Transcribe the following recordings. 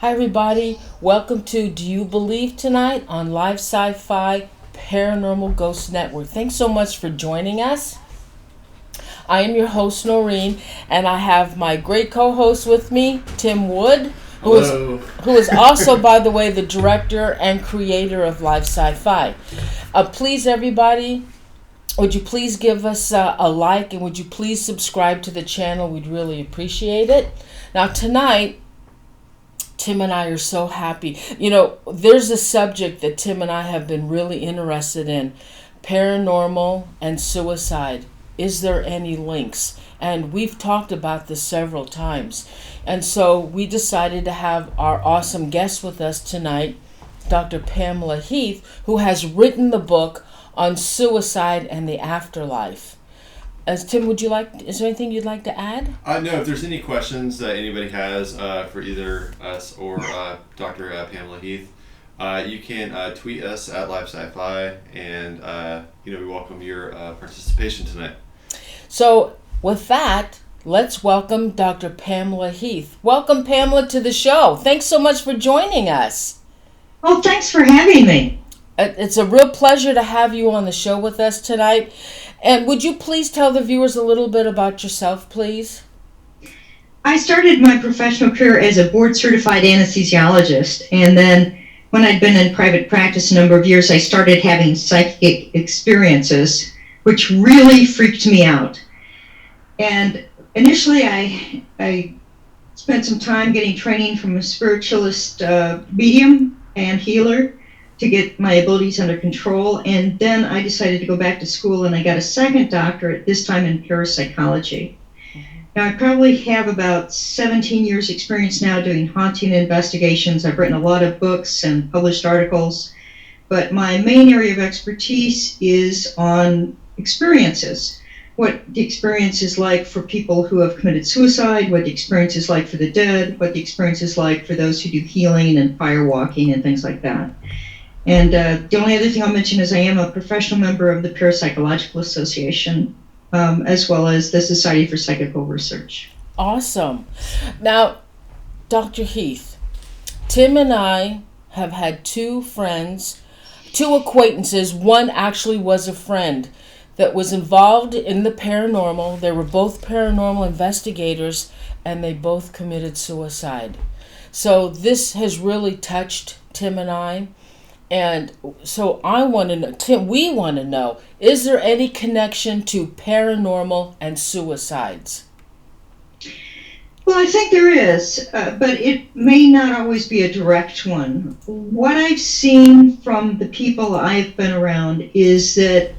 Hi, everybody. Welcome to Do You Believe Tonight on Live Sci-Fi Paranormal Ghost Network. Thanks so much for joining us. I am your host, Noreen, and I have my great co-host with me, Tim Wood, who is also, by the way, the director and creator of Live Sci-Fi. Please, everybody, would you please give us a like, and would you please subscribe to the channel? We'd really appreciate it. Now, tonight, Tim and I are so happy. You know, there's a subject that Tim and I have been really interested in, paranormal and suicide. Is there any links? And we've talked about this several times. And so we decided to have our awesome guest with us tonight, Dr. Pamela Heath, who has written the book on suicide and the afterlife. Tim, is there anything you'd like to add? No, if there's any questions that anybody has for either us or Dr. Pamela Heath, you can tweet us at Live Sci-Fi, and we welcome your participation tonight. So, with that, let's welcome Dr. Pamela Heath. Welcome, Pamela, to the show. Thanks so much for joining us. Oh, thanks for having me. It's a real pleasure to have you on the show with us tonight. And would you please tell the viewers a little bit about yourself, please? I started my professional career as a board-certified anesthesiologist, and then when I'd been in private practice a number of years, I started having psychic experiences, which really freaked me out. And initially, I spent some time getting training from a spiritualist medium and healer to get my abilities under control, and then I decided to go back to school, and I got a second doctorate, this time in parapsychology. Now, I probably have about 17 years experience now doing haunting investigations. I've written a lot of books and published articles, but my main area of expertise is on experiences. What the experience is like for people who have committed suicide, what the experience is like for the dead, what the experience is like for those who do healing and firewalking and things like that. And the only other thing I'll mention is I am a professional member of the Parapsychological Association, as well as the Society for Psychical Research. Awesome. Now, Dr. Heath, Tim and I have had two acquaintances. One actually was a friend that was involved in the paranormal. They were both paranormal investigators, and they both committed suicide. So this has really touched Tim and I. And so I want to know, Tim, we want to know, is there any connection to paranormal and suicides? Well, I think there is, but it may not always be a direct one. What I've seen from the people I've been around is that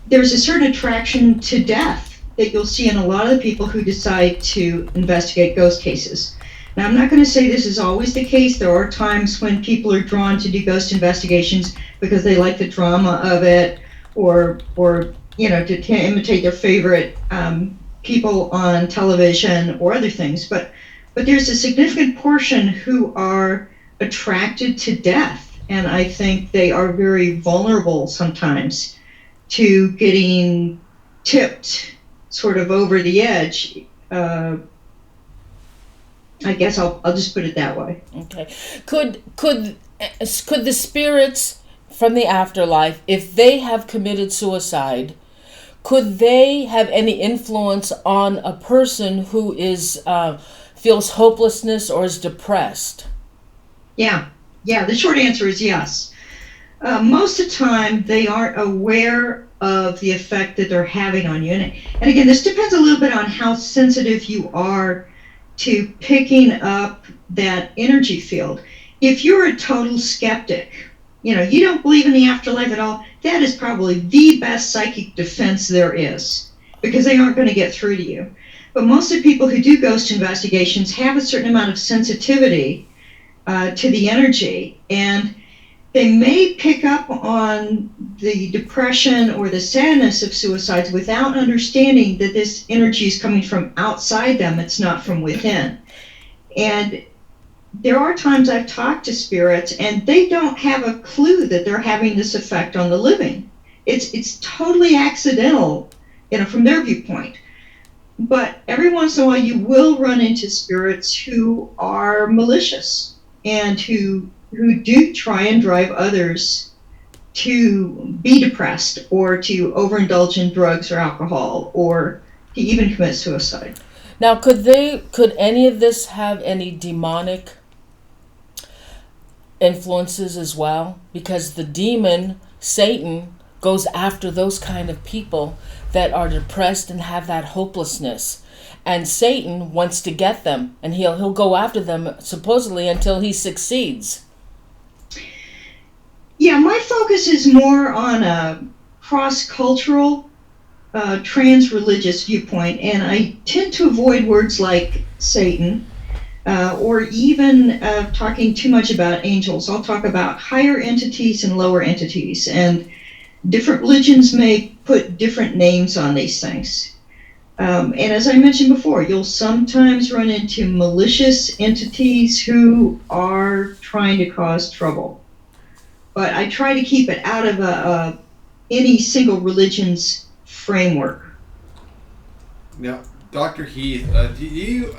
there's a certain attraction to death that you'll see in a lot of the people who decide to investigate ghost cases. Now, I'm not going to say this is always the case. There are times when people are drawn to do ghost investigations because they like the drama of it, or to imitate their favorite people on television or other things. But there's a significant portion who are attracted to death, and I think they are very vulnerable sometimes to getting tipped sort of over the edge. I guess I'll just put it that way. Okay. Could the spirits from the afterlife, if they have committed suicide, could they have any influence on a person who is feels hopelessness or is depressed? Yeah. The short answer is yes. Most of the time, they aren't aware of the effect that they're having on you. And again, this depends a little bit on how sensitive you are to picking up that energy field. If you're a total skeptic, you don't believe in the afterlife at all, that is probably the best psychic defense there is, because they aren't going to get through to you. But most of the people who do ghost investigations have a certain amount of sensitivity to the energy, and they may pick up on the depression or the sadness of suicides without understanding that this energy is coming from outside them, it's not from within. And there are times I've talked to spirits and they don't have a clue that they're having this effect on the living. It's totally accidental, from their viewpoint. But every once in a while you will run into spirits who are malicious and who do try and drive others to be depressed or to overindulge in drugs or alcohol or to even commit suicide. Now, could any of this have any demonic influences as well? Because the demon, Satan, goes after those kind of people that are depressed and have that hopelessness. And Satan wants to get them, and he'll go after them supposedly until he succeeds. Yeah, my focus is more on a cross-cultural, trans-religious viewpoint, and I tend to avoid words like Satan, or even talking too much about angels. I'll talk about higher entities and lower entities, and different religions may put different names on these things. And as I mentioned before, you'll sometimes run into malicious entities who are trying to cause trouble. But I try to keep it out of any single religion's framework. Now, Dr. Heath, do you,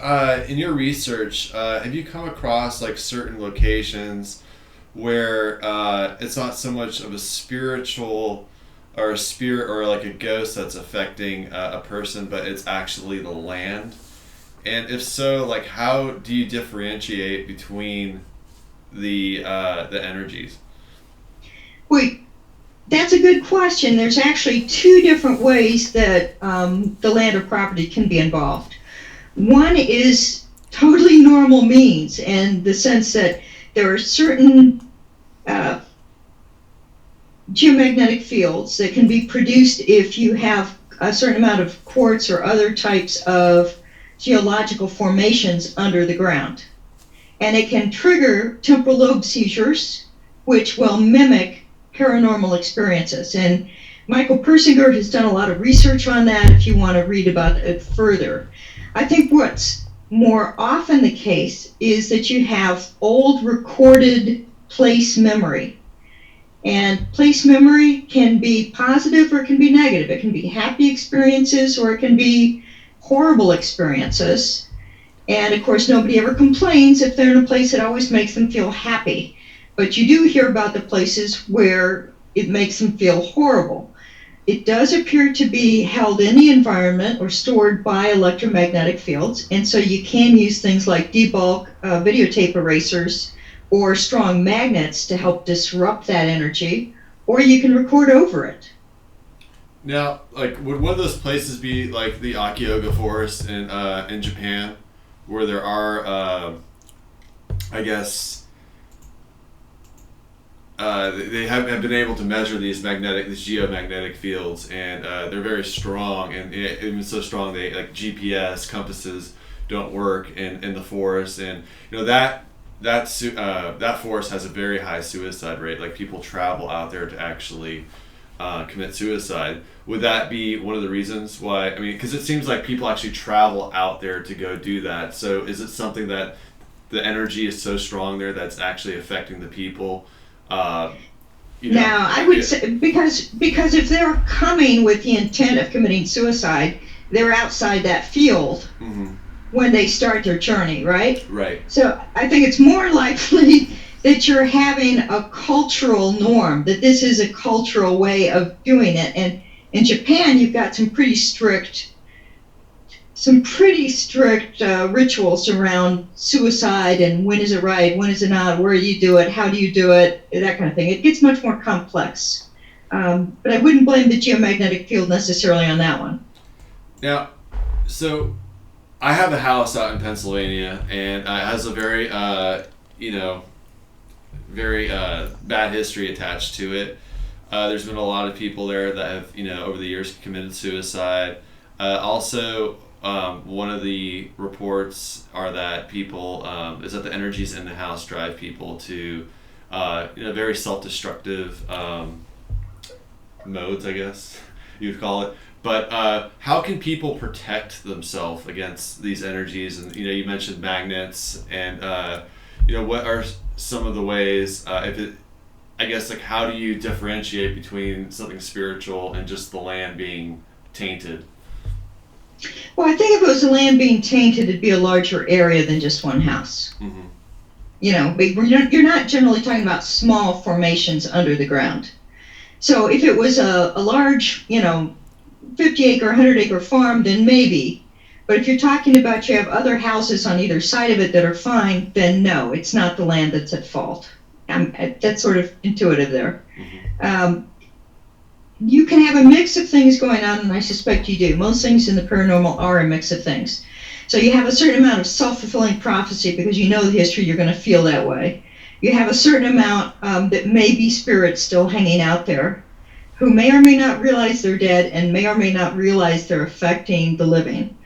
in your research, have you come across like certain locations where it's not so much of a spiritual or a spirit or like a ghost that's affecting a person, but it's actually the land? And if so, like how do you differentiate between the energies? Wait, that's a good question. There's actually two different ways that the land or property can be involved. One is totally normal means, in the sense that there are certain geomagnetic fields that can be produced if you have a certain amount of quartz or other types of geological formations under the ground. And it can trigger temporal lobe seizures, which will mimic paranormal experiences. And Michael Persinger has done a lot of research on that if you want to read about it further. I think what's more often the case is that you have old recorded place memory. And place memory can be positive or it can be negative. It can be happy experiences or it can be horrible experiences. And of course, nobody ever complains if they're in a place that always makes them feel happy. But you do hear about the places where it makes them feel horrible. It does appear to be held in the environment or stored by electromagnetic fields, and so you can use things like debulk videotape erasers or strong magnets to help disrupt that energy, or you can record over it. Now, like, would one of those places be like the Akioga Forest in Japan, where there are, I guess, they have been able to measure these geomagnetic fields, and they're very strong, and even so strong they like GPS compasses don't work in the forest, and you know that forest has a very high suicide rate. Like people travel out there to actually commit suicide. Would that be one of the reasons why? I mean, because it seems like people actually travel out there to go do that. So is it something that the energy is so strong there that's actually affecting the people? Now, I would say because if they're coming with the intent of committing suicide, they're outside that field when they start their journey, right? Right. So I think it's more likely that you're having a cultural norm, that this is a cultural way of doing it. And in Japan, you've got some pretty strict rituals around suicide and when is it right, when is it not, where do you do it, how do you do it, that kind of thing. It gets much more complex. But I wouldn't blame the geomagnetic field necessarily on that one. Now, so I have a house out in Pennsylvania, and it has a very, very bad history attached to it. There's been a lot of people there that have, over the years committed suicide. Also, one of the reports are that people is that the energies in the house drive people to very self-destructive modes, I guess you'd call it. But how can people protect themselves against these energies? And you mentioned magnets, and what are some of the ways? I guess like how do you differentiate between something spiritual and just the land being tainted? Well, I think if it was the land being tainted, it'd be a larger area than just one house. Mm-hmm. but you're not generally talking about small formations under the ground. So if it was a large, 50-acre, 100-acre farm, then maybe. But if you're talking about you have other houses on either side of it that are fine, then no, it's not the land that's at fault. That's sort of intuitive there. You can have a mix of things going on, and I suspect you do. Most things in the paranormal are a mix of things. So you have a certain amount of self-fulfilling prophecy because you know the history, you're going to feel that way. You have a certain amount that may be spirits still hanging out there who may or may not realize they're dead and may or may not realize they're affecting the living.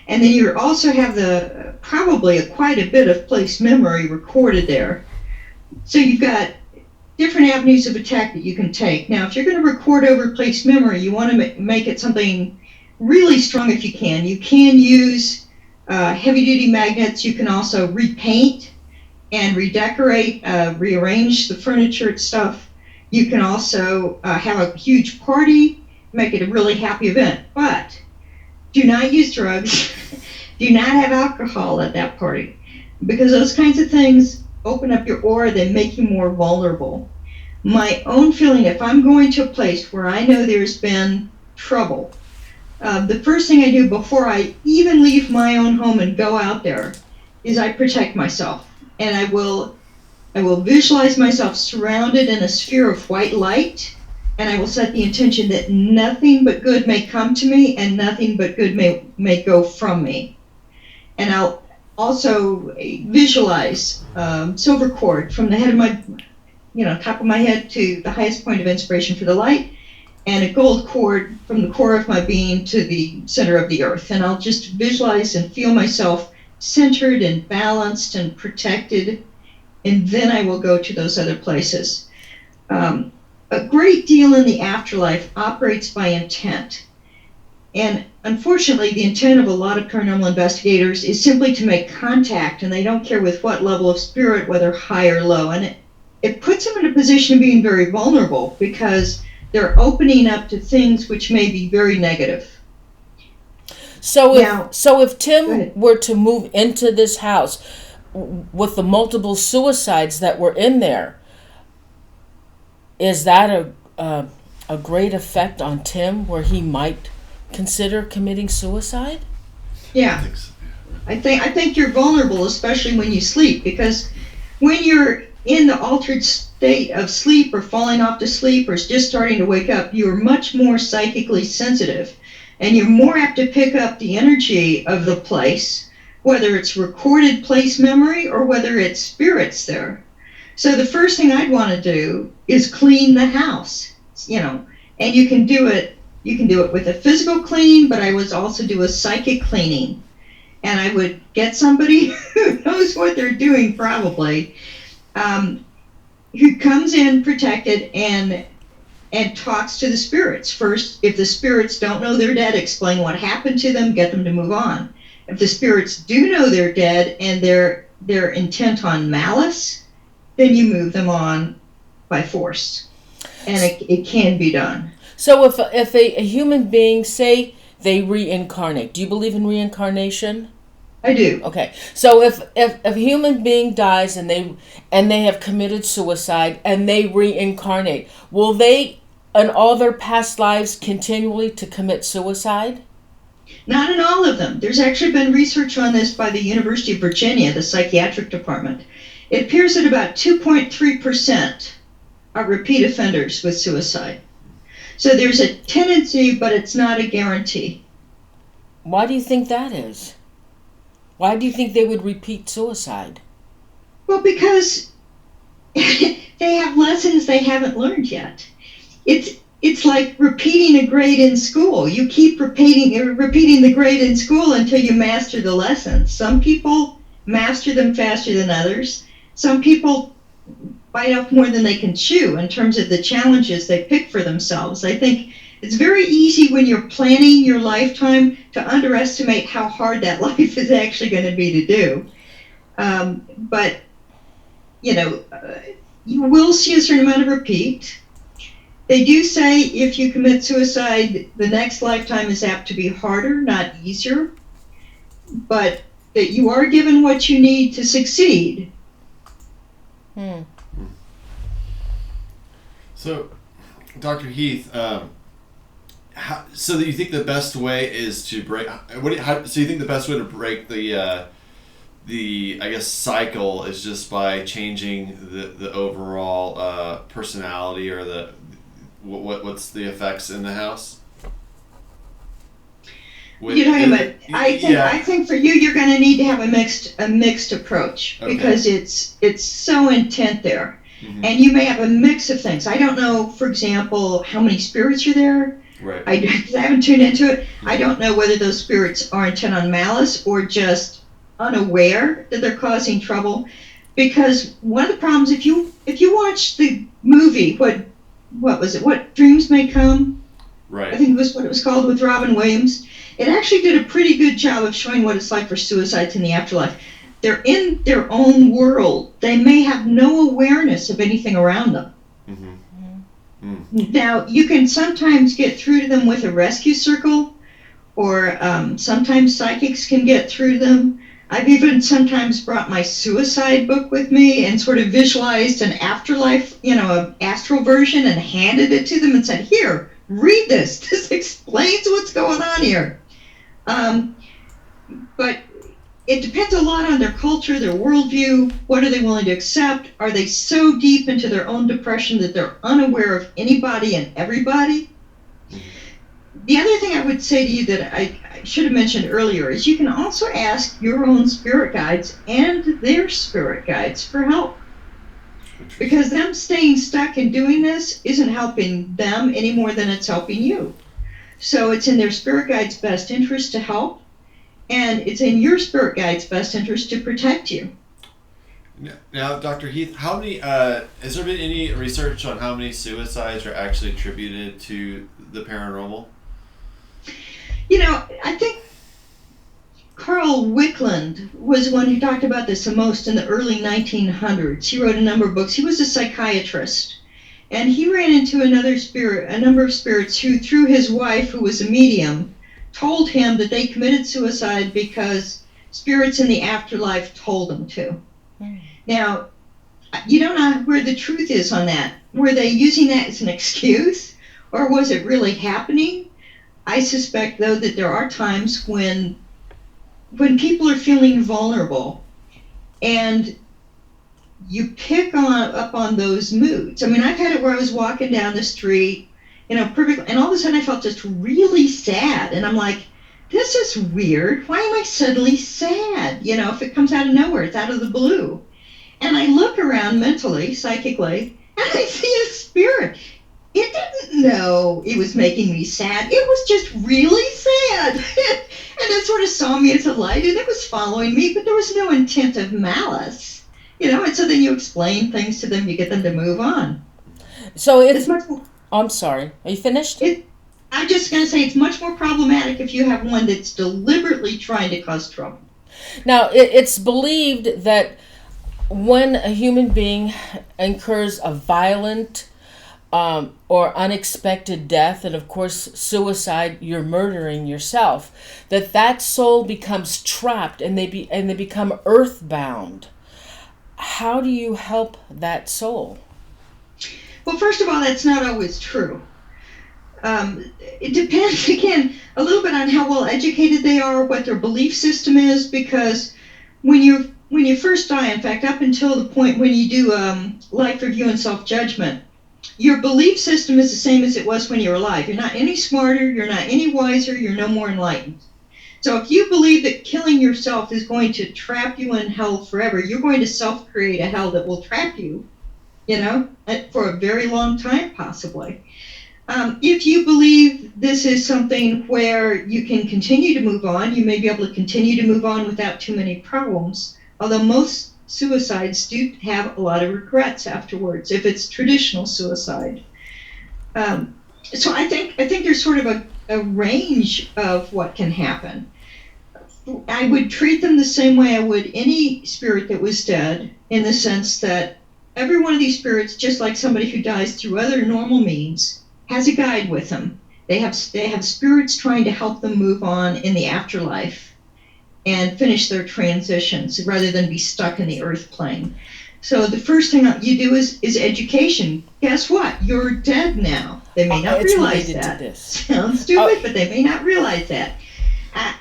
And then you also have probably quite a bit of place memory recorded there. So you've got different avenues of attack that you can take. Now, if you're going to record over place memory, you want to make it something really strong if you can. You can use heavy-duty magnets. You can also repaint and redecorate, rearrange the furniture and stuff. You can also have a huge party, make it a really happy event. But do not use drugs. Do not have alcohol at that party, because those kinds of things open up your aura, they make you more vulnerable. My own feeling, if I'm going to a place where I know there's been trouble, the first thing I do before I even leave my own home and go out there is I protect myself. And I will visualize myself surrounded in a sphere of white light, and I will set the intention that nothing but good may come to me and nothing but good may go from me. And I'll also visualize silver cord from the head of my, top of my head to the highest point of inspiration for the light, and a gold cord from the core of my being to the center of the earth. And I'll just visualize and feel myself centered and balanced and protected, and then I will go to those other places. A great deal in the afterlife operates by intent. And unfortunately, the intent of a lot of paranormal investigators is simply to make contact, and they don't care with what level of spirit, whether high or low. And it puts them in a position of being very vulnerable because they're opening up to things which may be very negative. So if Tim were to move into this house with the multiple suicides that were in there, is that a great effect on Tim where he might consider committing suicide? Yeah. I think you're vulnerable, especially when you sleep, because when you're in the altered state of sleep or falling off to sleep or just starting to wake up, you're much more psychically sensitive, and you're more apt to pick up the energy of the place, whether it's recorded place memory or whether it's spirits there. So the first thing I'd want to do is clean the house, and you can do it with a physical clean, but I would also do a psychic cleaning. And I would get somebody who knows what they're doing probably, who comes in protected and talks to the spirits. First, if the spirits don't know they're dead, explain what happened to them, get them to move on. If the spirits do know they're dead and they're intent on malice, then you move them on by force. And it can be done. So if a human being, say they reincarnate, do you believe in reincarnation? I do. Okay. So if a human being dies and they have committed suicide and they reincarnate, will they in all their past lives continually to commit suicide? Not in all of them. There's actually been research on this by the University of Virginia, the psychiatric department. It appears that about 2.3% are repeat offenders with suicide. So there's a tendency, but it's not a guarantee. Why do you think that is? Why do you think they would repeat suicide? Well, because they have lessons they haven't learned yet. It's like repeating a grade in school. You keep repeating the grade in school until you master the lessons. Some people master them faster than others. Some people bite off more than they can chew in terms of the challenges they pick for themselves. I think it's very easy when you're planning your lifetime to underestimate how hard that life is actually going to be to do. But you will see a certain amount of repeat. They do say if you commit suicide, the next lifetime is apt to be harder, not easier, but that you are given what you need to succeed. Hmm. So, Dr. Heath, so that you think the best way is to break? So you think the best way to break the I guess cycle is just by changing the overall personality, or what's the effects in the house? You're talking about. I think for you, you're going to need to have a mixed approach, Okay. because it's so intent there, Mm-hmm. and you may have a mix of things. I don't know, for example, how many spirits are there. Right. I haven't tuned into it. I don't know whether those spirits are intent on malice or just unaware that they're causing trouble. Because one of the problems, if you watch the movie, what was it? What Dreams May Come? Right. I think it was what it was called, with Robin Williams. It actually did a pretty good job of showing what it's like for suicides in the afterlife. They're in their own world. They may have no awareness of anything around them. Mm-hmm. Now, you can sometimes get through to them with a rescue circle, or sometimes psychics can get through to them. I've even sometimes brought my suicide book with me and sort of visualized an afterlife, an astral version, and handed it to them and said, "Here, read this. This explains what's going on here." But it depends a lot on their culture, their worldview. What are they willing to accept? Are they so deep into their own depression that they're unaware of anybody and everybody? The other thing I would say to you that I should have mentioned earlier is you can also ask your own spirit guides and their spirit guides for help. Because them staying stuck and doing this isn't helping them any more than it's helping you. So it's in their spirit guide's best interest to help, and it's in your spirit guide's best interest to protect you. Now, Dr. Heath, how many? Has there been any research on how many suicides are actually attributed to the paranormal? I think Carl Wickland was the one who talked about this the most in the early 1900s. He wrote a number of books. He was a psychiatrist, and he ran into a number of spirits who, through his wife, who was a medium, told him that they committed suicide because spirits in the afterlife told them to. Now, you don't know where the truth is on that. Were they using that as an excuse, or was it really happening? I suspect, though, that there are times when people are feeling vulnerable, and you pick up on those moods. I mean, I've had it where I was walking down the street, perfect, and all of a sudden I felt just really sad, and I'm like, this is weird. Why am I suddenly sad? If it comes out of nowhere, it's out of the blue. And I look around mentally, psychically, and I see a spirit. It didn't know it was making me sad. It was just really sad. And it sort of saw me as a light, and it was following me, but there was no intent of malice. And so then you explain things to them, you get them to move on. So it's much more... I'm sorry. Are you finished? I'm just going to say it's much more problematic if you have one that's deliberately trying to cause trouble. Now, it's believed that when a human being incurs a violent or unexpected death, and of course suicide, you're murdering yourself, that soul becomes trapped and they become earthbound. How do you help that soul? Well, first of all, that's not always true. It depends, again, a little bit on how well educated they are, what their belief system is, because when you first die, in fact, up until the point when you do life review and self-judgment, your belief system is the same as it was when you were alive. You're not any smarter, you're not any wiser, you're no more enlightened. So if you believe that killing yourself is going to trap you in hell forever, you're going to self-create a hell that will trap you, for a very long time, possibly. If you believe this is something where you can continue to move on, you may be able to continue to move on without too many problems, although most suicides do have a lot of regrets afterwards, if it's traditional suicide. So I think there's sort of a range of what can happen. I would treat them the same way I would any spirit that was dead, in the sense that every one of these spirits, just like somebody who dies through other normal means, has a guide with them. They have spirits trying to help them move on in the afterlife and finish their transitions rather than be stuck in the earth plane. So the first thing you do is education. Guess what? You're dead now. They may not realize that. This. Sounds stupid, but they may not realize that.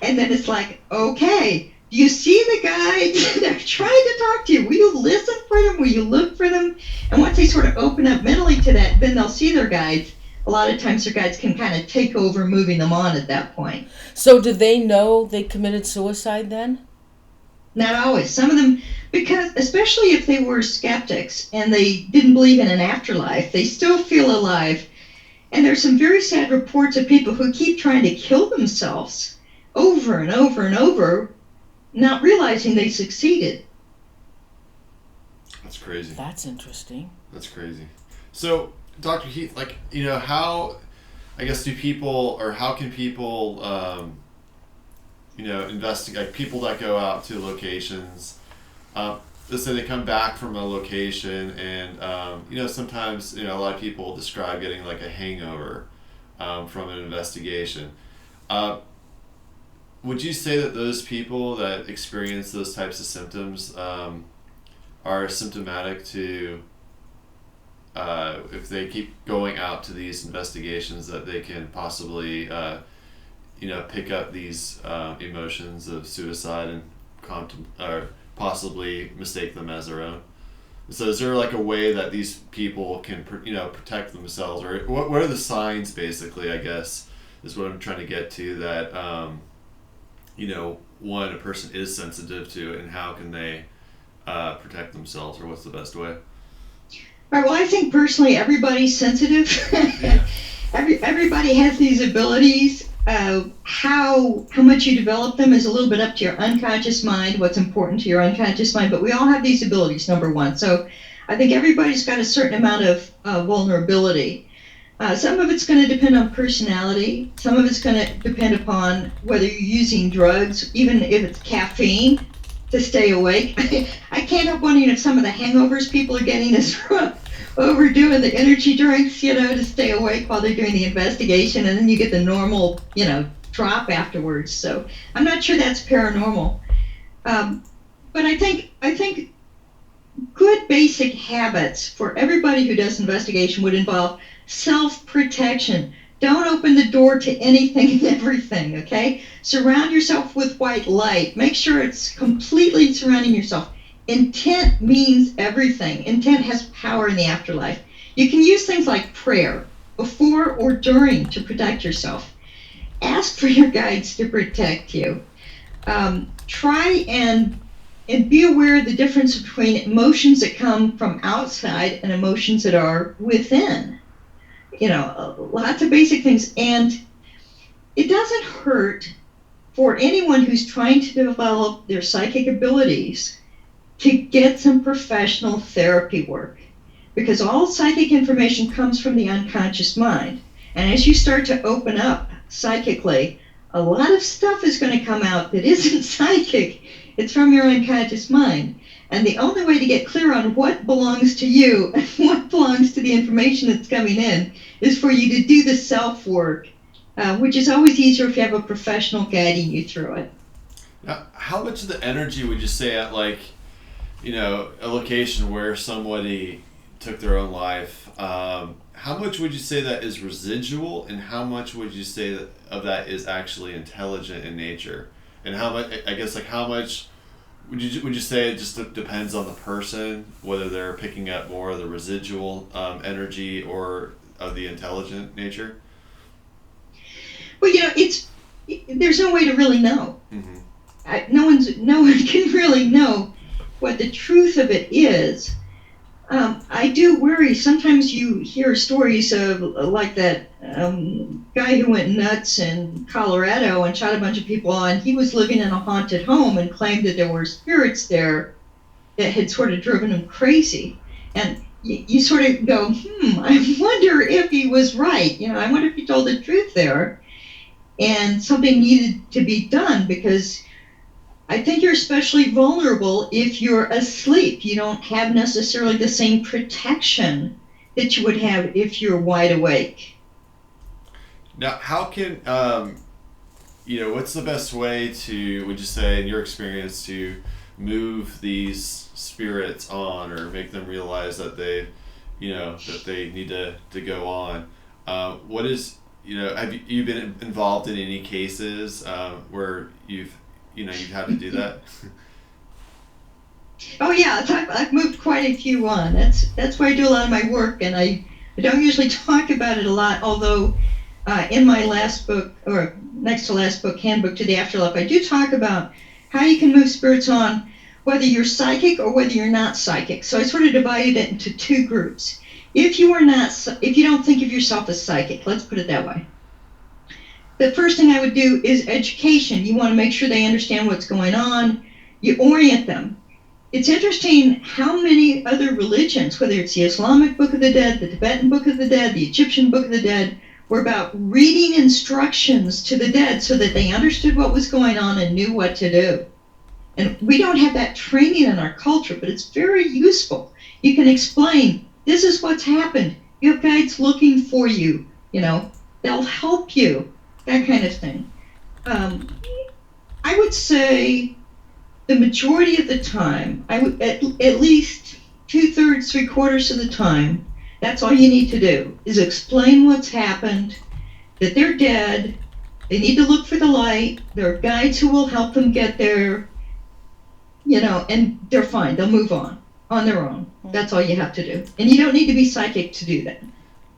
And then it's like, okay, do you see the guides? They're trying to talk to you. Will you listen for them? Will you look for them? And once they sort of open up mentally to that, then they'll see their guides. A lot of times their guides can kind of take over moving them on at that point. So do they know they committed suicide then? Not always. Some of them, because especially if they were skeptics and they didn't believe in an afterlife, they still feel alive. And there's some very sad reports of people who keep trying to kill themselves over and over and over, not realizing they succeeded. That's crazy. That's interesting. That's crazy. So, Dr. Heath, like, how, I guess, do people, or how can people, investigate, like people that go out to locations, let's say they come back from a location and, sometimes, a lot of people describe getting like a hangover from an investigation. Would you say that those people that experience those types of symptoms are symptomatic to, if they keep going out to these investigations, that they can possibly, pick up these emotions of suicide and or possibly mistake them as their own? So is there like a way that these people can, protect themselves, or what are the signs, basically, I guess, is what I'm trying to get to, that, one, a person is sensitive to, and how can they protect themselves, or what's the best way? Right, well, I think personally everybody's sensitive. Everybody has these abilities. How much you develop them is a little bit up to your unconscious mind, what's important to your unconscious mind, but we all have these abilities, number one. So I think everybody's got a certain amount of vulnerability. Some of it's going to depend on personality. Some of it's going to depend upon whether you're using drugs, even if it's caffeine, to stay awake. I can't help wondering if some of the hangovers people are getting is from overdoing the energy drinks, to stay awake while they're doing the investigation, and then you get the normal, drop afterwards. So I'm not sure that's paranormal. But I think good basic habits for everybody who does investigation would involve self-protection. Don't open the door to anything and everything, okay? Surround yourself with white light. Make sure it's completely surrounding yourself. Intent means everything. Intent has power in the afterlife. You can use things like prayer before or during to protect yourself. Ask for your guides to protect you. Try and be aware of the difference between emotions that come from outside and emotions that are within. Lots of basic things. And it doesn't hurt for anyone who's trying to develop their psychic abilities to get some professional therapy work, because all psychic information comes from the unconscious mind. And as you start to open up psychically, a lot of stuff is going to come out that isn't psychic. It's from your unconscious mind. And the only way to get clear on what belongs to you and what belongs to the information that's coming in is for you to do the self-work, which is always easier if you have a professional guiding you through it. Now, how much of the energy would you say at, like, a location where somebody took their own life, how much would you say that is residual, and how much would you say that of that is actually intelligent in nature? And how much, I guess, like, how much would you say it just depends on the person, whether they're picking up more of the residual energy or of the intelligent nature? Well, there's no way to really know. Mm-hmm. No one can really know what the truth of it is. I do worry. Sometimes you hear stories of like that guy who went nuts in Colorado and shot a bunch of people on. He was living in a haunted home and claimed that there were spirits there that had sort of driven him crazy. And you sort of go, I wonder if he was right. I wonder if he told the truth there. And something needed to be done, because I think you're especially vulnerable if you're asleep. You don't have necessarily the same protection that you would have if you're wide awake. Now, how can, what's the best way to, would you say, in your experience, to move these spirits on or make them realize that they need to go on. What is, have you been involved in any cases where you've had to do that? Oh yeah, I've moved quite a few on. That's where I do a lot of my work, and I don't usually talk about it a lot, although in my last book, or next to last book, Handbook to the Afterlife, I do talk about how you can move spirits on, whether you're psychic or whether you're not psychic. So I sort of divided it into two groups. If you don't think of yourself as psychic, let's put it that way, the first thing I would do is education. You want to make sure they understand what's going on. You orient them. It's interesting how many other religions, whether it's the Islamic Book of the Dead, the Tibetan Book of the Dead, the Egyptian Book of the Dead, were about reading instructions to the dead so that they understood what was going on and knew what to do. And we don't have that training in our culture, but it's very useful. You can explain, this is what's happened. You have guides looking for you, they'll help you, that kind of thing. I would say the majority of the time, I would at least 2/3, 3/4 of the time, that's all you need to do is explain what's happened, that they're dead, they need to look for the light, there are guides who will help them get there, and they're fine, they'll move on their own. That's all you have to do. And you don't need to be psychic to do that.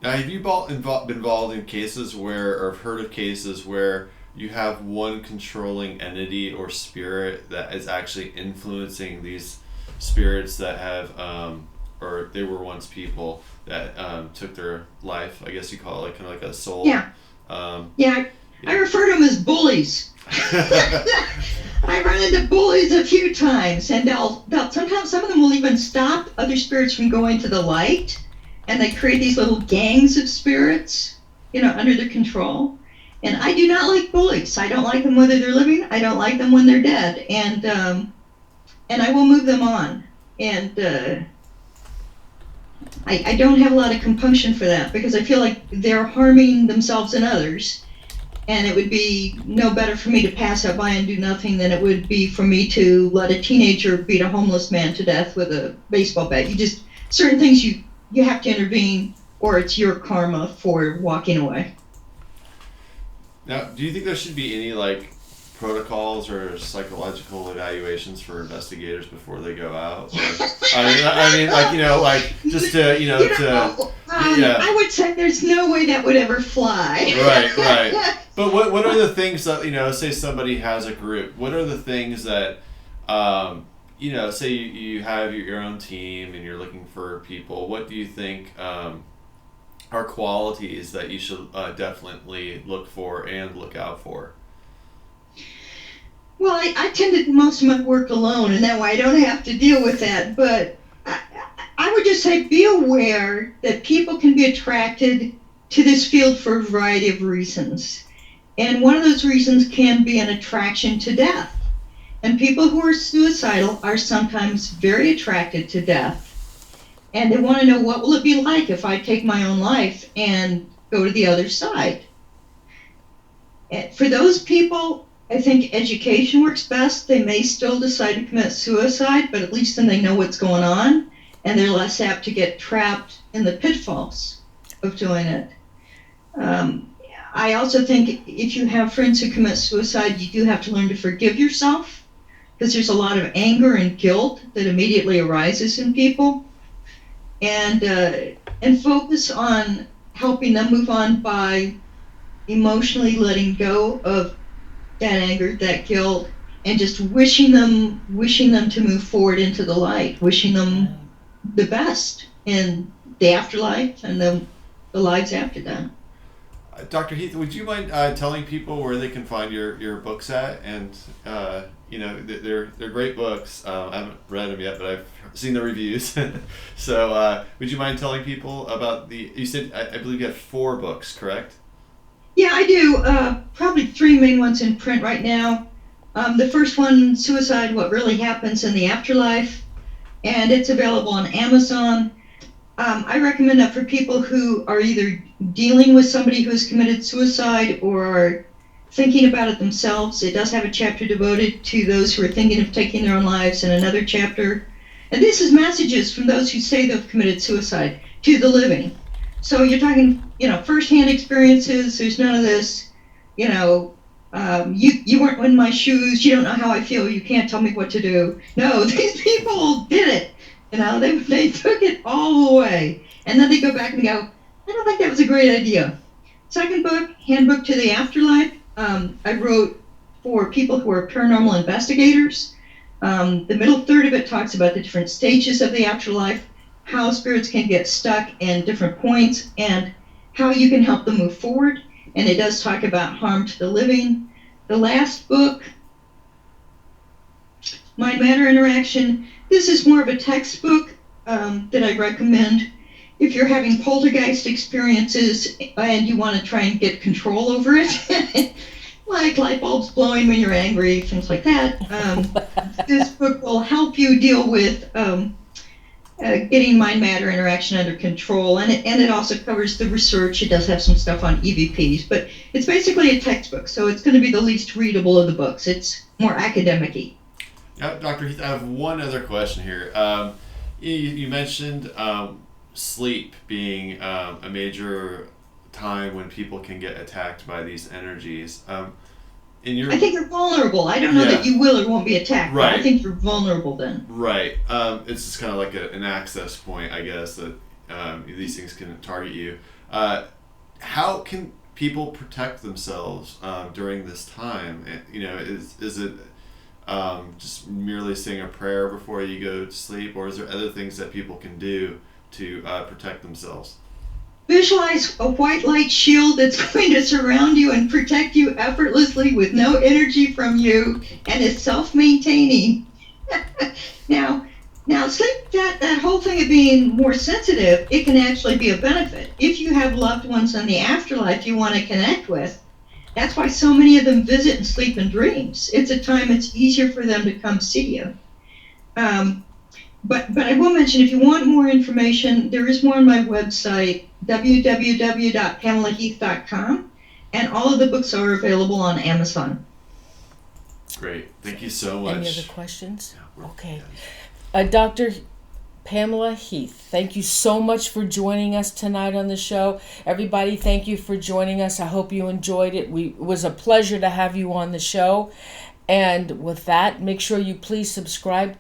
Now, have you been involved in cases or have heard of cases where you have one controlling entity or spirit that is actually influencing these spirits that have, or they were once people that took their life? I guess you call it kind of like a soul. Yeah. I refer to them as bullies. I run into bullies a few times, and they'll sometimes some of them will even stop other spirits from going to the light, and they create these little gangs of spirits, under their control. And I do not like bullies. I don't like them whether they're living. I don't like them when they're dead, and I will move them on. And I don't have a lot of compunction for that, because I feel like they're harming themselves and others. And it would be no better for me to pass out by and do nothing than it would be for me to let a teenager beat a homeless man to death with a baseball bat. Certain things you have to intervene, or it's your karma for walking away. Now, do you think there should be any protocols or psychological evaluations for investigators before they go out? I would say there's no way that would ever fly. Right. But what are the things that, say somebody has a group, what are the things that, say you have your own team and you're looking for people, what do you think are qualities that you should definitely look for and look out for? Well, I tend to do most of my work alone, and that way I don't have to deal with that. But I would just say be aware that people can be attracted to this field for a variety of reasons. And one of those reasons can be an attraction to death. And people who are suicidal are sometimes very attracted to death. And they want to know, what will it be like if I take my own life and go to the other side? And for those people, I think education works best. They may still decide to commit suicide, but at least then they know what's going on, and they're less apt to get trapped in the pitfalls of doing it. I also think if you have friends who commit suicide, you do have to learn to forgive yourself, because there's a lot of anger and guilt that immediately arises in people, and focus on helping them move on by emotionally letting go of that anger, that guilt, and just wishing them to move forward into the light, wishing them the best in the afterlife and the lives after that. Dr. Heath, would you mind telling people where they can find your books at? And they're great books. I haven't read them yet, but I've seen the reviews. So would you mind telling people about you said, I believe you have 4 books, correct? Yeah, I do. Probably 3 main ones in print right now. The first one, Suicide, What Really Happens in the Afterlife, and it's available on Amazon. I recommend that for people who are either dealing with somebody who has committed suicide or are thinking about it themselves. It does have a chapter devoted to those who are thinking of taking their own lives, and another chapter. And this is messages from those who say they've committed suicide to the living. So you're talking, firsthand experiences. There's none of this, you weren't in my shoes. You don't know how I feel. You can't tell me what to do. No, these people did it. They took it all the way. And then they go back and go, I don't think that was a great idea. Second book, Handbook to the Afterlife, I wrote for people who are paranormal investigators. The middle third of it talks about the different stages of the afterlife, how spirits can get stuck in different points, and how you can help them move forward. And it does talk about harm to the living. The last book, Mind-Matter Interaction, this is more of a textbook that I recommend if you're having poltergeist experiences and you want to try and get control over it, like light bulbs blowing when you're angry, things like that. This book will help you deal with getting mind-matter interaction under control, and it also covers the research. It does have some stuff on EVPs, but it's basically a textbook, so it's going to be the least readable of the books. It's more academic-y. Dr. Heath, I have one other question here. You mentioned sleep being a major time when people can get attacked by these energies. I think you're vulnerable. I don't know that you will or won't be attacked. Right. But I think you're vulnerable then. Right. It's just kind of like an access point, I guess, that these things can target you. How can people protect themselves during this time? Is it just merely saying a prayer before you go to sleep, or is there other things that people can do to protect themselves? Visualize a white light shield that's going to surround you and protect you effortlessly with no energy from you, and is self-maintaining. Now sleep, that whole thing of being more sensitive, it can actually be a benefit. If you have loved ones in the afterlife you want to connect with, that's why so many of them visit and sleep in dreams. It's a time it's easier for them to come see you. But I will mention, if you want more information, there is more on my website, www.pamelaheath.com, and all of the books are available on Amazon. Great. Thank you so much. Any other questions? Yeah, Okay. Dr. Pamela Heath, thank you so much for joining us tonight on the show. Everybody, thank you for joining us. I hope you enjoyed it. It was a pleasure to have you on the show. And with that, make sure you please subscribe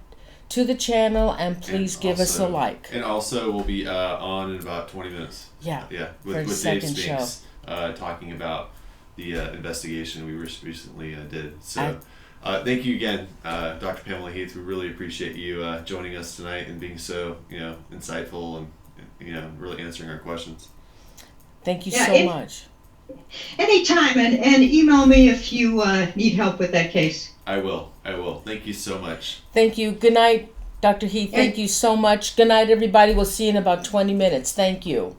to the channel and please give us a like. And also, we'll be on in about 20 minutes. Yeah. With Dave Spinks talking about the investigation we recently did. So thank you again, Dr. Pamela Heath. We really appreciate you joining us tonight and being so insightful and really answering our questions. Thank you so much. Anytime, and email me if you need help with that case. I will. Thank you so much. Thank you. Good night, Dr. Heath. Thank you so much. Good night, everybody. We'll see you in about 20 minutes. Thank you.